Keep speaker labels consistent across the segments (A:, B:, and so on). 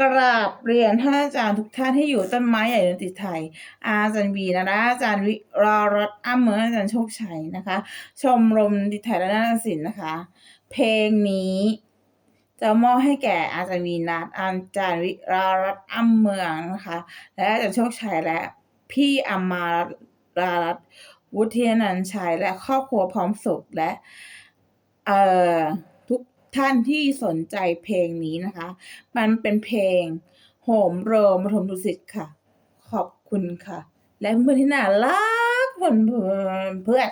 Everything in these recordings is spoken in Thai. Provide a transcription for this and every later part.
A: กราบเรียนท่านอาจารย์ทุกท่านที่อยู่ต้นไม้ใหญ่ดนตรีไทยอาจารย์วีนะคะอาจารย์วิรรัตน์อ้ำเหมือนอาจารย์โชคชัยนะคะ ชมรมดนตรีไทยและนาฏศิลป์นะคะ เพลงนี้จะมอบให้แก่อาจารย์วีนัทอาจารย์วิรารัตน์อ้ำเมืองนะคะและอาจารย์โชคชัยและพี่อมมารารัตน์วุฒินันท์ชัยและครอบครัวพร้อมสุขและทุกท่านที่สนใจเพลงนี้นะคะ มันเป็นเพลงโหมโรงปฐมดุสิตค่ะ ขอบคุณค่ะ และเพื่อนที่น่ารักเพื่อน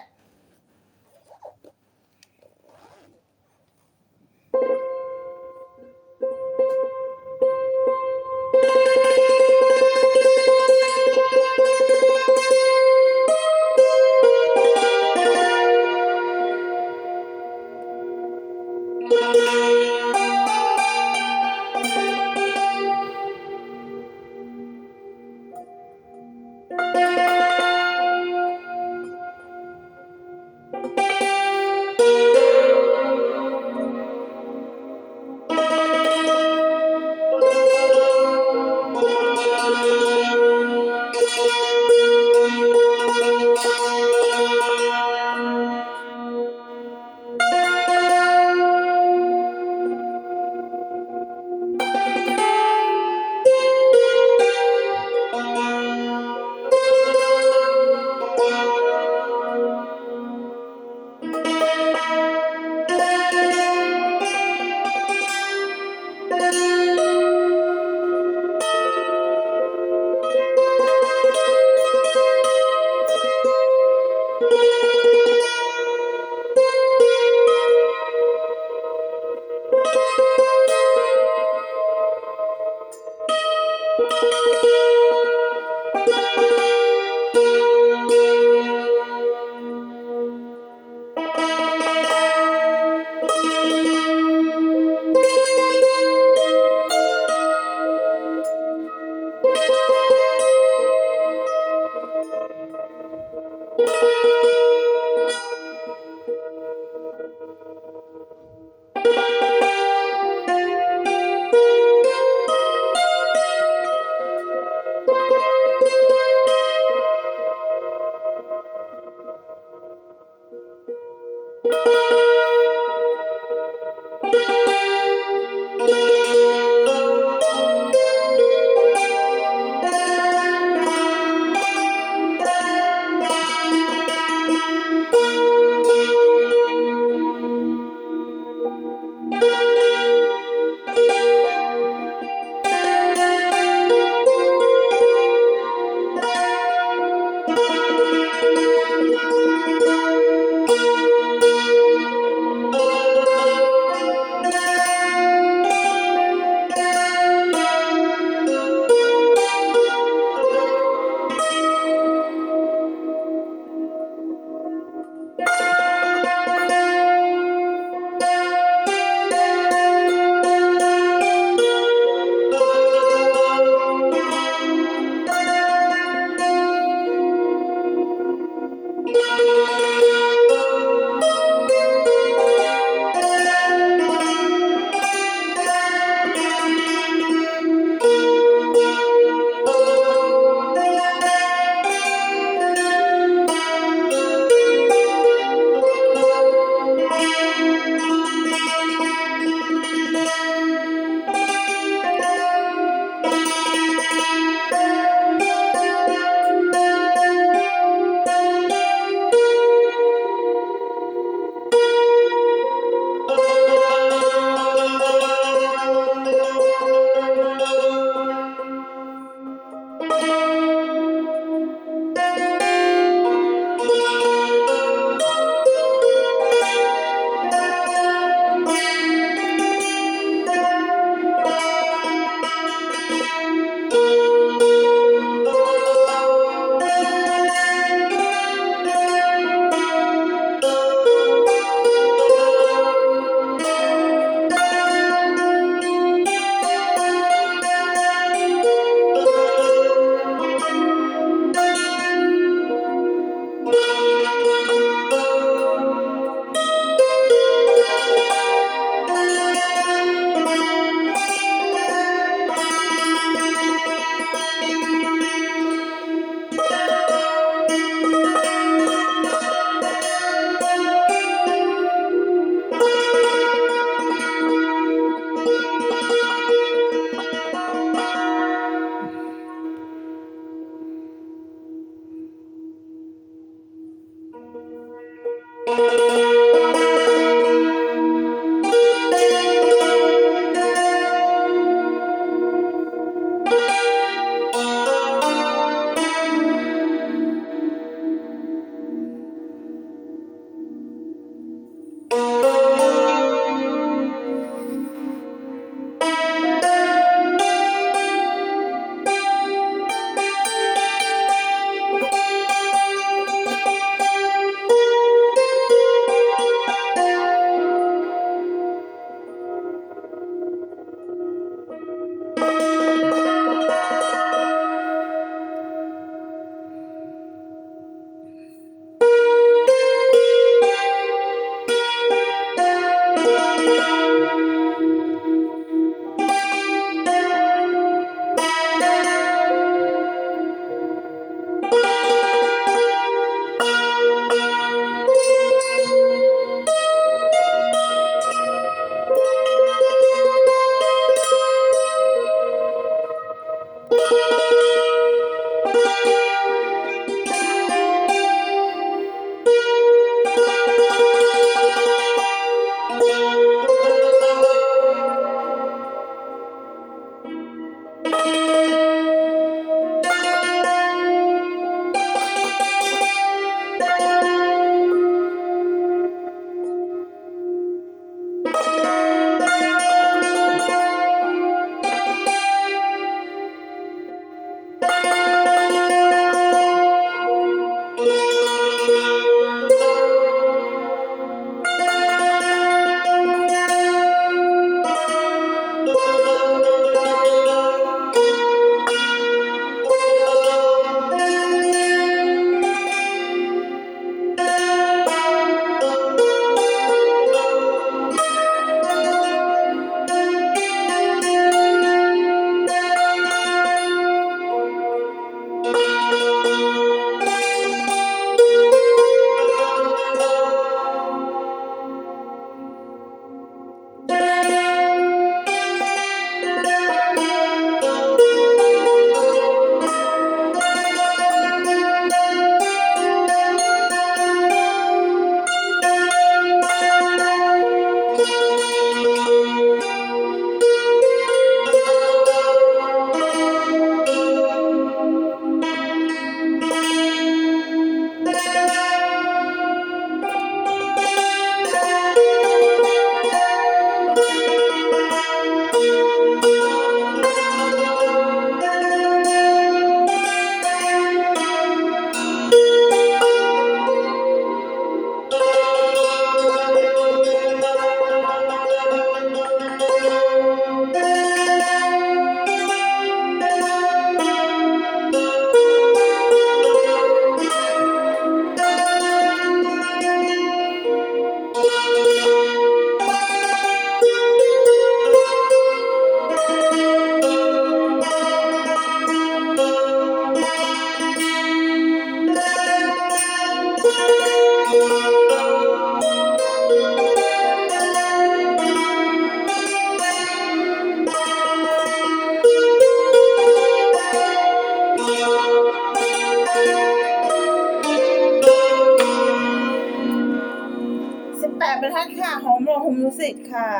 A: สิทธิ์ค่ะ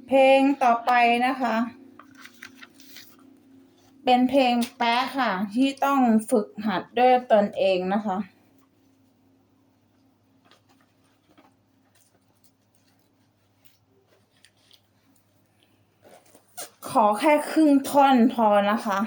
A: เพลงต่อไปนะคะ เป็นเพลงแป๊ะค่ะ ที่ต้องฝึกหัดด้วยตนเองนะคะ ขอแค่ครึ่งท่อนพอนะคะ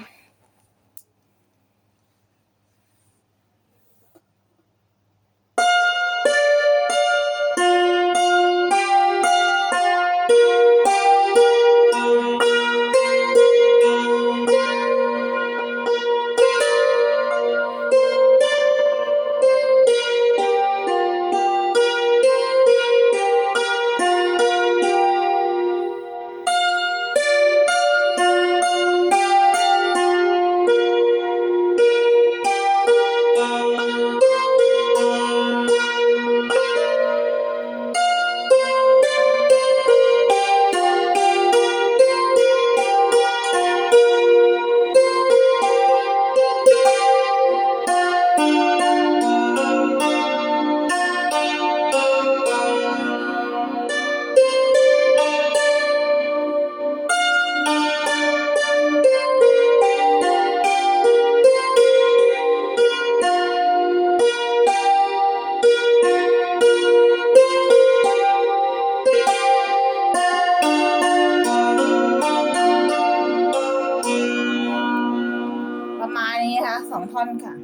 A: ประมาณนี้ค่ะ2 ท่อนค่ะ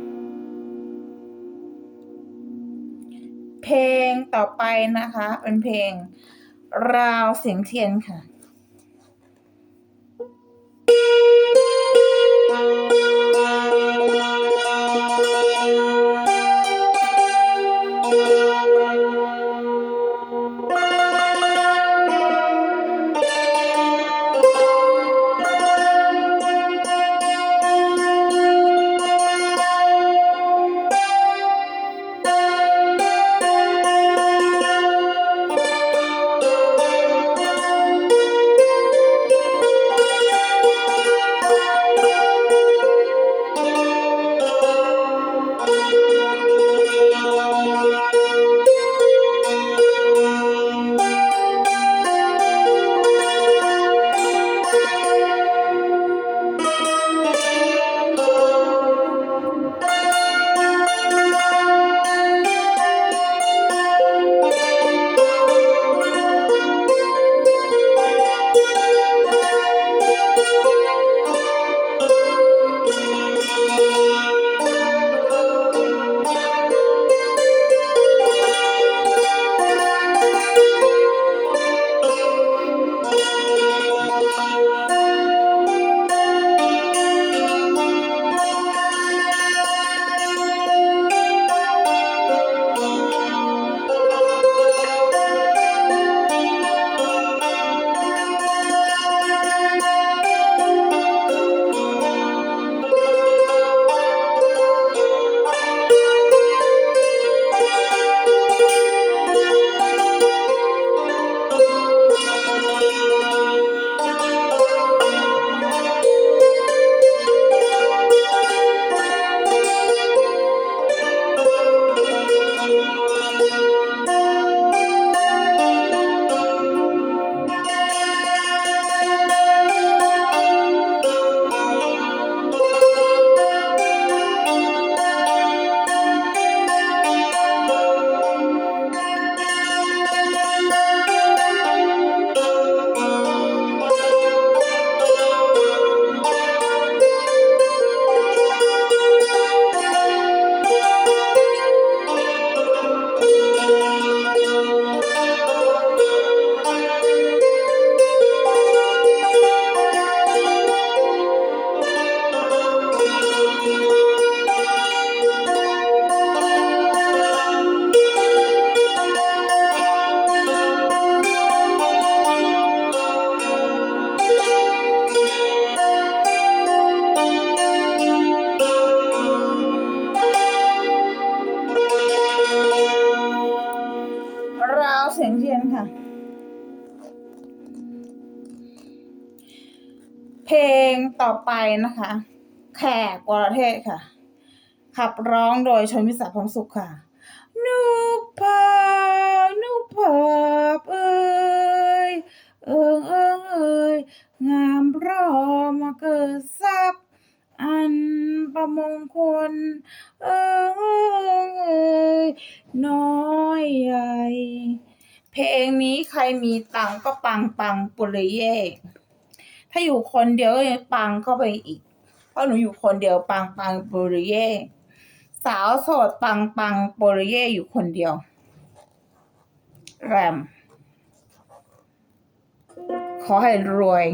A: เพลงต่อไปนะคะ เป็นเพลงราวเสียงเทียนค่ะราวเสียงเทียนค่ะ เพลงต่อไปนะคะ แขกวรเทศค่ะ ขับร้องโดยชนมิตรสาพร้อมสุขค่ะนุภานุภาพเอ่ยเอ่ยงามพร้อมมาเกิดทรัพย์อันประมงคลเอ่ยน้อยใหญ่เพลงนี้ใครมีตังค์ก็ปังปุริเย่ถ้าอยู่คนเดียวก็ยังปังเข้าไปอีกเพราะหนูอยู่คนเดียวปังปุริเย่สาวโสดปังปุริเย่อยู่คนเดียวแรมขอให้รวย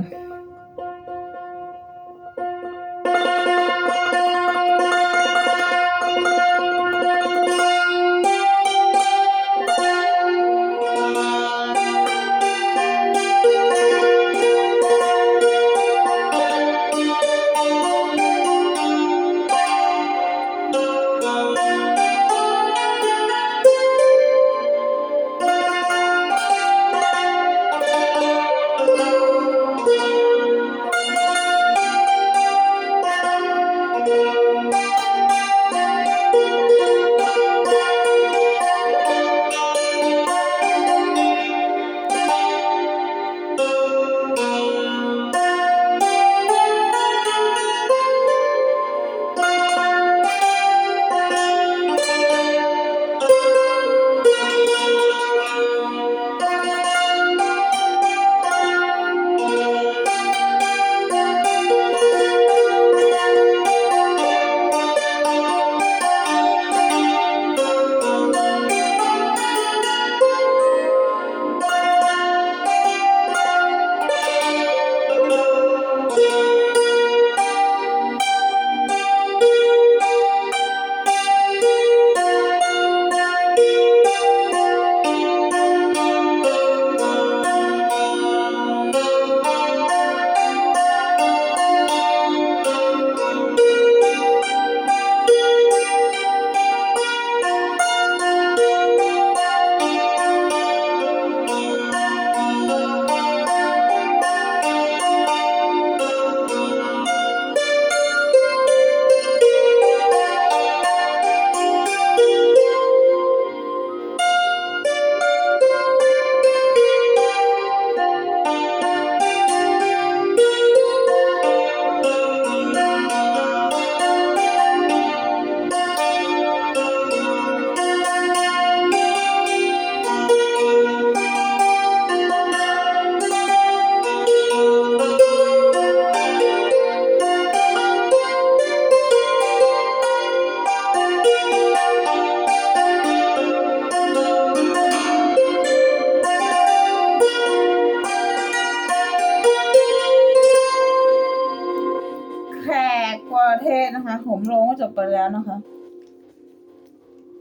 A: แขกประเทศนะคะผมลงก็จบไปแล้วนะคะ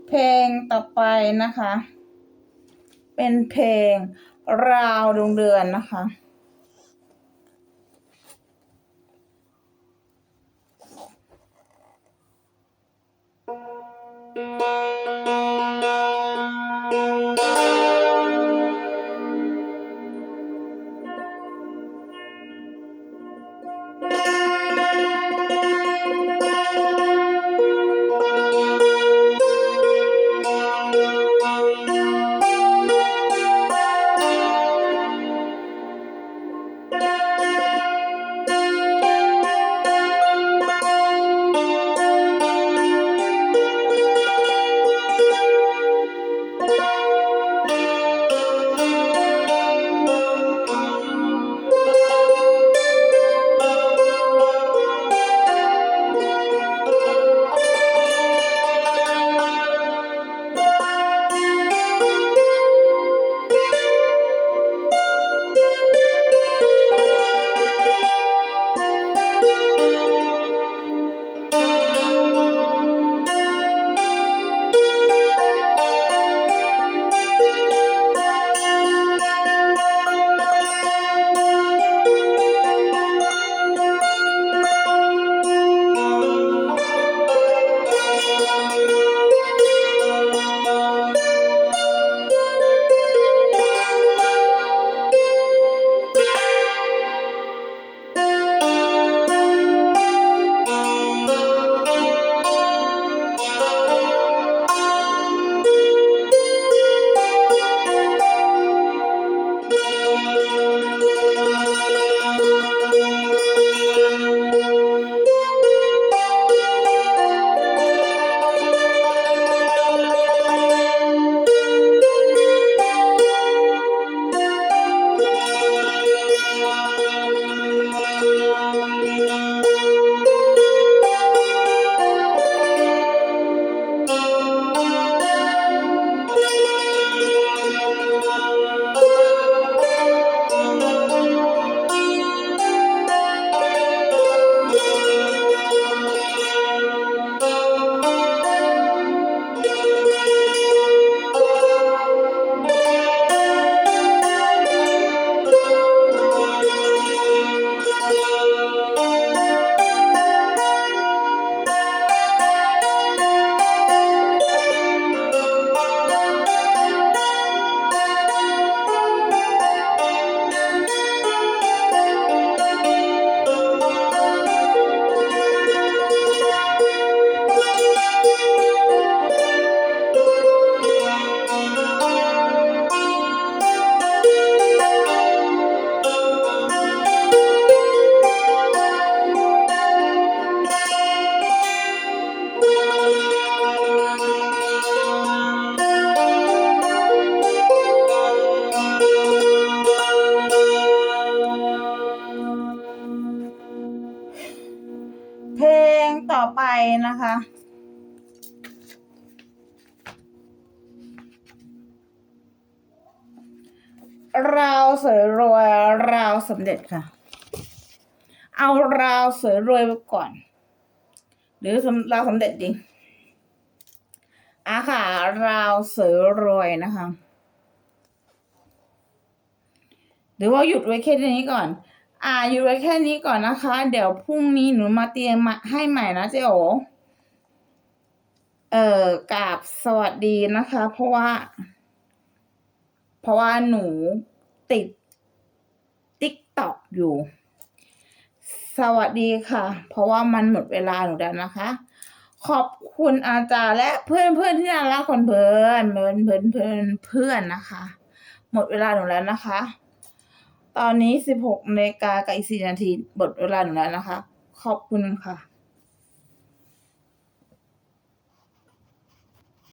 A: เพลงต่อไปนะคะ เป็นเพลงราวดวงเดือนนะคะ นะคะ ราวเสวยรวยราวสำเร็จค่ะ เอาราวเสวยรวยไปก่อน หรือราวสำเร็จดีค่ะราวเสวยรวยนะคะ หรือว่าหยุดไว้แค่นี้ก่อน หยุดไว้แค่นี้ก่อนนะคะ เดี๋ยวพรุ่งนี้หนูมาเตรียมให้ใหม่นะเจ๊โอกราบสวัสดีนะคะ เพราะว่าหนูติดTikTok อยู่ สวัสดีค่ะ เพราะว่ามันหมดเวลาหนูแล้วนะคะ ขอบคุณอาจารย์และเพื่อนที่น่ารักคนเพื่อนนะคะ หมดเวลาหนูแล้วนะคะ ตอนนี้16 นาฬิกากับอีก4 นาทีหมดเวลาหนูแล้วนะคะ ขอบคุณค่ะ